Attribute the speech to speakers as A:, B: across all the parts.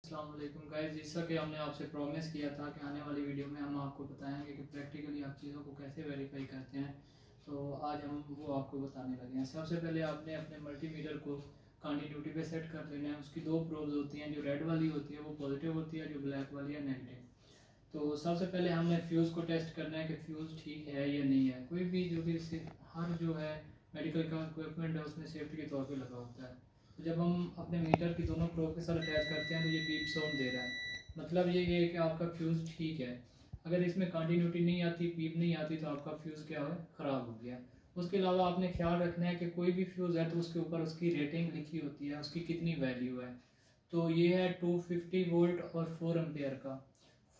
A: अस्सलाम वालेकुम गाइस, जैसा कि हमने आपसे प्रॉमिस किया था कि आने वाली वीडियो में हम आपको बताएंगे कि प्रैक्टिकली आप चीज़ों को कैसे वेरीफाई करते हैं। तो आज हम वो आपको बताने लगे हैं। सबसे पहले आपने अपने मल्टीमीटर को कंटिन्यूटी पे सेट कर लेना है। उसकी दो प्रोब्स होती हैं, जो रेड वाली होती है वो पॉजिटिव होती है, जो ब्लैक वाली है नेगेटिव। तो सबसे पहले हमने फ्यूज़ को टेस्ट करना है कि फ्यूज़ ठीक है या नहीं है। कोई भी जो कि हर जो है मेडिकल का इक्विपमेंट है उसमें सेफ्टी के तौर पर लगा होता है। तो जब हम अपने मीटर की दोनों प्रोब के साथ अटैच करते हैं तो ये बीप साउंड दे रहा है, मतलब ये है कि आपका फ्यूज़ ठीक है। अगर इसमें कंटिन्यूटी नहीं आती, बीप नहीं आती, तो आपका फ्यूज़ क्या है, ख़राब हो गया। उसके अलावा आपने ख्याल रखना है कि कोई भी फ्यूज़ है तो उसके ऊपर उसकी रेटिंग लिखी होती है, उसकी कितनी वैल्यू है। तो ये है 250 वोल्ट और 4 एम्पेयर का।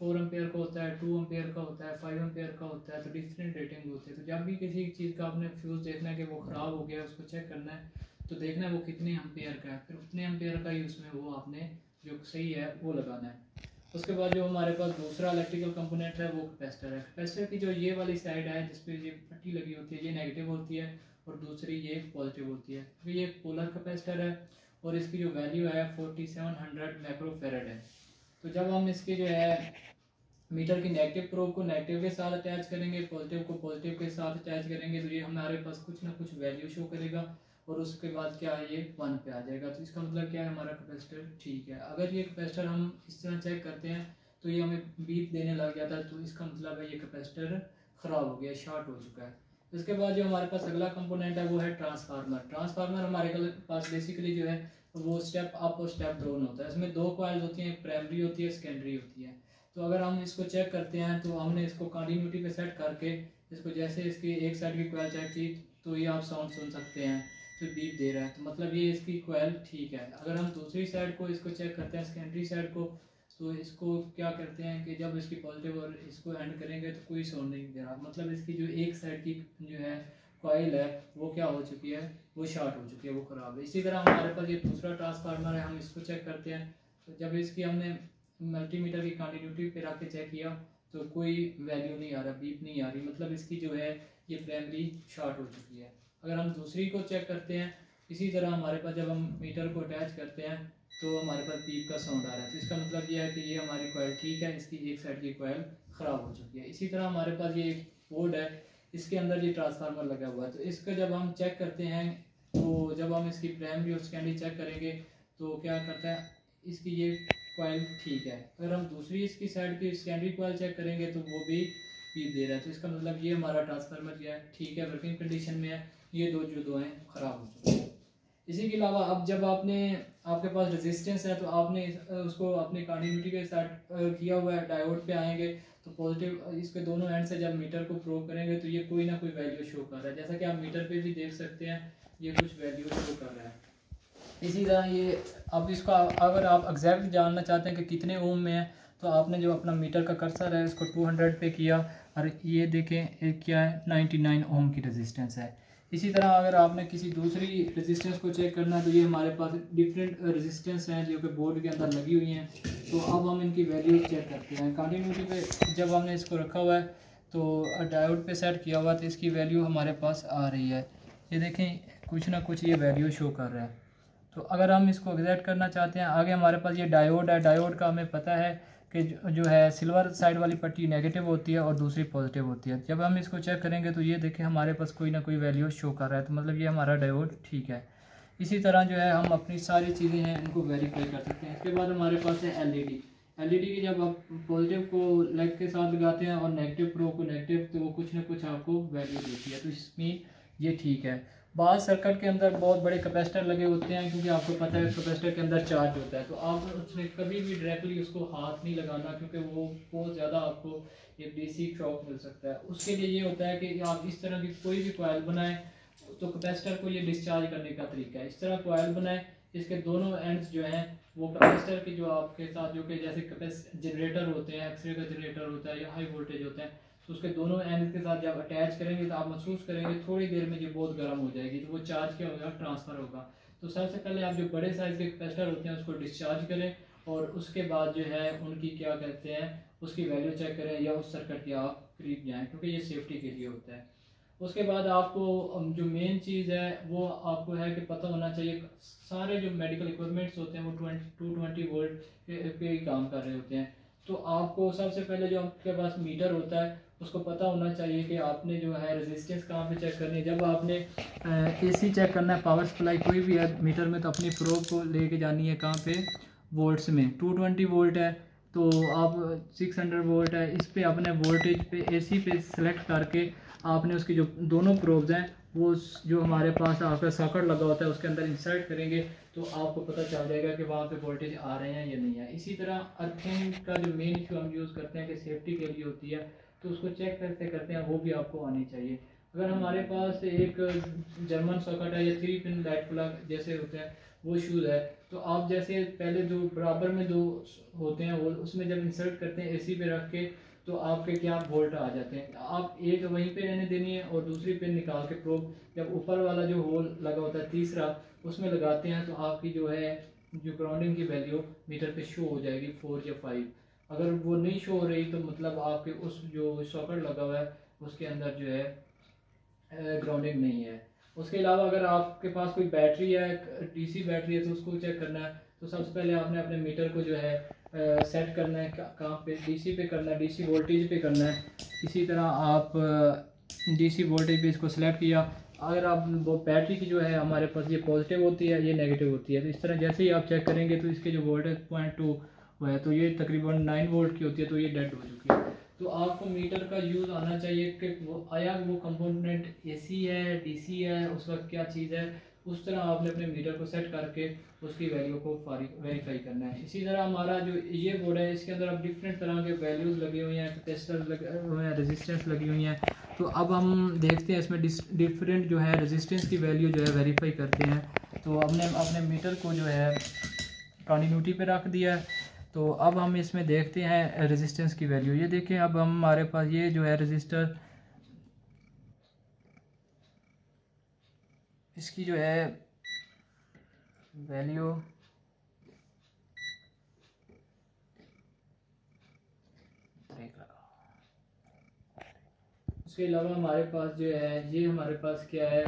A: 4 एम्पेयर का होता है, 2 एम्पेयर का होता है, 5 एम्पेयर का होता है। तो डिफरेंट रेटिंग होती है। तो जब भी किसी चीज़ का आपने फ्यूज़ देखना है कि वो ख़राब हो गया, उसको चेक करना है, तो देखना है वो कितने एम्पेयर का है, फिर उतने एम्पेयर का ही उसमें वो आपने जो सही है वो लगाना है। उसके बाद जो हमारे पास दूसरा इलेक्ट्रिकल कंपोनेंट है वो कैपेसिटर है। कैपेसिटर की जो ये वाली साइड है जिस पे ये पट्टी लगी होती है, ये नेगेटिव होती है और दूसरी ये पॉजिटिव होती है। तो ये पोलर कैपेसिटर है और इसकी जो वैल्यू है 4700 माइक्रोफैरड है। तो जब हम इसकी जो है मीटर की नेगेटिव प्रोब को नेगेटिव के साथ अटैच करेंगे, पॉजिटिव को पॉजिटिव के साथ अटैच करेंगे, तो ये हमारे पास कुछ ना कुछ वैल्यू शो करेगा और उसके बाद क्या है, ये 1 पे आ जाएगा। तो इसका मतलब क्या है, हमारा कैपेसिटर ठीक है। अगर ये कैपेसिटर हम इस तरह चेक करते हैं तो ये हमें बीप देने लग जाता है, तो इसका मतलब है ये कैपेसिटर ख़राब हो गया, शॉर्ट हो चुका है। इसके बाद जो हमारे पास अगला कंपोनेंट है वो है ट्रांसफार्मर। ट्रांसफार्मर हमारे पास बेसिकली जो है वो स्टेप अप और स्टेप डाउन होता है। इसमें दो कॉइल्स होती हैं, एक प्राइमरी होती है, सेकेंडरी होती है। तो अगर हम इसको चेक करते हैं तो हमने इसको कंटिन्यूटी पे सेट करके इसको जैसे इसकी एक साइड की कॉइल चेक की तो ये आप साउंड सुन सकते हैं, तो बीप दे रहा है, तो मतलब ये इसकी कॉइल ठीक है। अगर हम दूसरी साइड को इसको चेक करते हैं, सेकेंडरी साइड को, तो इसको क्या करते हैं कि जब इसकी पॉजिटिव और इसको एंड करेंगे तो कोई साउंड नहीं दे रहा, मतलब इसकी जो एक साइड की जो है कॉइल है वो क्या हो चुकी है, वो शॉर्ट हो चुकी है, वो ख़राब है। इसी तरह हमारे पास ये दूसरा ट्रांसफार्मर है, हम इसको चेक करते हैं। तो जब इसकी हमने मल्टीमीटर की कंटिन्यूटी पे रख के चेक किया तो कोई वैल्यू नहीं आ रहा, बीप नहीं आ रही, मतलब इसकी जो है ये प्राइमरी शॉर्ट हो चुकी है। अगर हम दूसरी को चेक करते हैं, इसी तरह हमारे पास जब हम मीटर को अटैच करते हैं तो हमारे पास बीप का साउंड आ रहा है, तो इसका मतलब ये है कि ये हमारी कॉइल ठीक है, इसकी एक साइड की कॉइल ख़राब हो चुकी है। इसी तरह हमारे पास ये एक बोर्ड है, इसके अंदर ये ट्रांसफार्मर लगा हुआ है। तो इसका जब हम चेक करते हैं तो जब हम इसकी प्राइमरी और सेकेंडरी चेक करेंगे तो क्या करता है, इसकी ये कॉइल ठीक है। अगर हम दूसरी इसकी साइड की सेकेंडरी कॉइल चेक करेंगे तो वो भी बीप दे रहा है, तो इसका मतलब ये हमारा ट्रांसफार्मर क्या है, ठीक है, वर्किंग कंडीशन में है। ये दो हैं ख़राब हो चुके हैं। इसी के अलावा अब जब आपके पास रेजिस्टेंस है तो आपने उसको अपनी कंटिन्यूटी के साथ किया हुआ है, डायोड पे आएंगे तो पॉजिटिव इसके दोनों एंड से जब मीटर को प्रोब करेंगे तो ये कोई ना कोई वैल्यू शो कर रहा है, जैसा कि आप मीटर पे भी देख सकते हैं, ये कुछ वैल्यू शो कर रहा है। इसी तरह ये अब इसका अगर आप एग्जैक्ट जानना चाहते हैं कि कितने ओम में है, तो आपने जो अपना मीटर का कर्सर है इसको 200 पे किया और ये देखें एक क्या है, 99 ओम की रेजिस्टेंस है। इसी तरह अगर आपने किसी दूसरी रेजिस्टेंस को चेक करना है तो ये हमारे पास डिफरेंट रेजिस्टेंस हैं जो कि बोर्ड के अंदर लगी हुई हैं। तो अब हम इनकी वैल्यू चेक करते हैं। कंटिन्यूटी पे जब हमने इसको रखा हुआ है तो डायोड पे सेट किया हुआ, तो इसकी वैल्यू हमारे पास आ रही है, ये देखें कुछ ना कुछ ये वैल्यू शो कर रहा है। तो अगर हम इसको एग्जैक्ट करना चाहते हैं, आगे हमारे पास ये डायोड है, डायोड का हमें पता है कि जो है सिल्वर साइड वाली पट्टी नेगेटिव होती है और दूसरी पॉजिटिव होती है। जब हम इसको चेक करेंगे तो ये देखें हमारे पास कोई ना कोई वैल्यू शो कर रहा है, तो मतलब ये हमारा डायोड ठीक है। इसी तरह जो है हम अपनी सारी चीज़ें हैं इनको वेरीफाई कर सकते हैं। इसके बाद हमारे पास है एलईडी। एलईडी की जब आप पॉजिटिव को लेग के साथ लगाते हैं और नेगेटिव प्रो को नेगेटिव, तो वो कुछ ना कुछ आपको वैल्यू देती है, तो इसमें ये ठीक है। बाद सर्किट के अंदर बहुत बड़े कैपेसिटर लगे होते हैं, क्योंकि आपको पता है कैपेसिटर के अंदर चार्ज होता है, तो आप उसमें कभी भी डायरेक्टली उसको हाथ नहीं लगाना, क्योंकि वो बहुत ज़्यादा आपको एक डीसी शॉक मिल सकता है। उसके लिए ये होता है कि आप इस तरह की कोई भी कॉइल बनाएं तो कैपेसिटर को ये डिस्चार्ज करने का तरीका है, इस तरह कॉइल बनाएं, इसके दोनों एंड्स जो हैं वो कैपेसिटर के जो आपके साथ जो कि जैसे जनरेटर होते हैं, एक्सरे का जनरेटर होता है या हाई वोल्टेज होता है, तो उसके दोनों एंड के साथ जब अटैच करेंगे तो आप महसूस करेंगे थोड़ी देर में ये बहुत गर्म हो जाएगी, तो वो चार्ज क्या होगा, ट्रांसफ़र होगा। तो सबसे पहले आप जो बड़े साइज़ के कैपेसिटर होते हैं उसको डिस्चार्ज करें और उसके बाद जो है उनकी क्या कहते हैं उसकी वैल्यू चेक करें या उस सर्किट के आप करीब जाएँ, क्योंकि ये सेफ्टी के लिए होता है। उसके बाद आपको जो मेन चीज़ है वो आपको है कि पता होना चाहिए सारे जो मेडिकल इक्विपमेंट्स होते हैं वो 220 वोल्ट पे ही काम कर रहे होते हैं। तो आपको सबसे पहले जो आपके पास मीटर होता है उसको पता होना चाहिए कि आपने जो है रेजिस्टेंस कहाँ पे चेक करनी है। जब आपने एसी चेक करना है, पावर सप्लाई कोई भी है मीटर में, तो अपनी प्रोब को लेके जानी है कहाँ पे, वोल्ट्स में। 220 वोल्ट है तो आप 600 वोल्ट है, इस पे अपने वोल्टेज पे एसी पे सेलेक्ट करके आपने उसकी जो दोनों प्रोब्स हैं वो जो हमारे पास आपका सॉकेट लगा होता है उसके अंदर इंसर्ट करेंगे तो आपको पता चल जाएगा कि वहाँ पे वोल्टेज आ रहे हैं या नहीं है। इसी तरह अर्थिंग का जो मेन इशू हम यूज़ करते हैं कि सेफ्टी के लिए होती है, तो उसको चेक करते करते हैं वो भी आपको आनी चाहिए। अगर हमारे पास एक जर्मन सॉकेट है या 3 पिन लाइट प्लग जैसे होते हैं वो शूज़ है, तो आप जैसे पहले दो बराबर में दो होते हैं वो उसमें जब इंसर्ट करते हैं एसी पे रख के तो आपके क्या वोल्ट आ जाते हैं। आप एक वहीं पे रहने देनी है और दूसरी पिन निकाल के प्रोब जब ऊपर वाला जो होल लगा होता है तीसरा उसमें लगाते हैं तो आपकी जो है जो ग्राउंडिंग की वैल्यू मीटर पे शो हो जाएगी 4 या 5। अगर वो नहीं शो हो रही तो मतलब आपके उस जो सॉकेट लगा हुआ है उसके अंदर जो है ग्राउंडिंग नहीं है। उसके अलावा अगर आपके पास कोई बैटरी है, डीसी बैटरी है, तो उसको चेक करना है। तो सबसे पहले आपने अपने मीटर को जो है सेट करना है कहाँ पे, डीसी पे करना है, डीसी वोल्टेज पे करना है। इसी तरह आप डीसी वोल्टेज पे इसको सेलेक्ट किया। अगर आप वो बैटरी की जो है हमारे पास ये पॉजिटिव होती है ये नेगेटिव होती है, तो इस तरह जैसे ही आप चेक करेंगे तो इसके जो वोल्टेज 0.2 है तो ये तकरीबन 9 वोल्ट की होती है, तो ये डेड हो चुकी है। तो आपको मीटर का यूज़ आना चाहिए कि वो आया वो कंपोनेंट एसी है, डीसी है, उस वक्त क्या चीज़ है, उस तरह आपने अपने मीटर को सेट करके उसकी वैल्यू को वेरीफाई करना है। इसी तरह हमारा जो ये बोर्ड है इसके अंदर अब डिफरेंट तरह के वैल्यूज़ लगे हुए हैं, कैपेसिटर लगे हुए हैं, रेजिस्टेंस लगी हुई हैं। तो अब हम देखते हैं इसमें डिफरेंट जो है रेजिस्टेंस की वैल्यू जो है वेरीफाई करते हैं। तो हमने अपने मीटर को जो है कंटिन्यूटी पे रख दिया है। तो अब हम इसमें देखते हैं रेजिस्टेंस की वैल्यू। ये देखें अब हमारे पास ये जो है रजिस्टर इसकी जो है वैल्यू उसके अलावा हमारे पास जो है ये हमारे पास क्या है,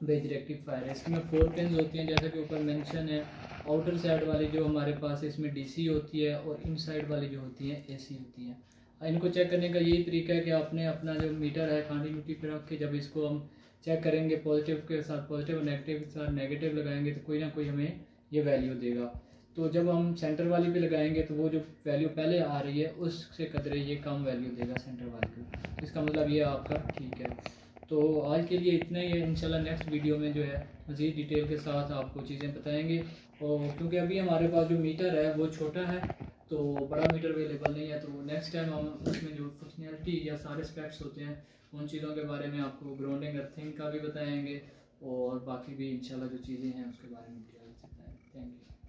A: बेज रेक्टिफायर है। इसमें 4 पिन होती हैं जैसा कि ऊपर मेंशन है। आउटर साइड वाली जो हमारे पास इसमें डीसी होती है और इनसाइड वाली जो होती है एसी होती है। इनको चेक करने का यही तरीका है कि आपने अपना जो मीटर है कंटिन्यूटी पे रख के जब इसको हम चेक करेंगे पॉजिटिव के साथ पॉजिटिव और नेगेटिव के साथ नेगेटिव लगाएंगे तो कोई ना कोई हमें ये वैल्यू देगा। तो जब हम सेंटर वाली पे लगाएंगे तो वो जो वैल्यू पहले आ रही है उससे कदरे ये कम वैल्यू देगा सेंटर वाली को। इसका मतलब ये आपका ठीक है। तो आज के लिए इतना ही है। इंशाल्लाह नेक्स्ट वीडियो में जो है मज़ीद डिटेल के साथ आपको चीज़ें बताएंगे। और क्योंकि अभी हमारे पास जो मीटर है वो छोटा है तो बड़ा मीटर अवेलेबल नहीं है, तो नेक्स्ट टाइम हम उसमें जो फंक्शनैलिटी या सारे स्पेक्स होते हैं उन चीज़ों के बारे में आपको ग्राउंडिंग अर्थिंग का भी बताएंगे और बाकी भी इंशाल्लाह जो चीज़ें हैं उसके बारे में डिटेल से बताएंगे। Thank you.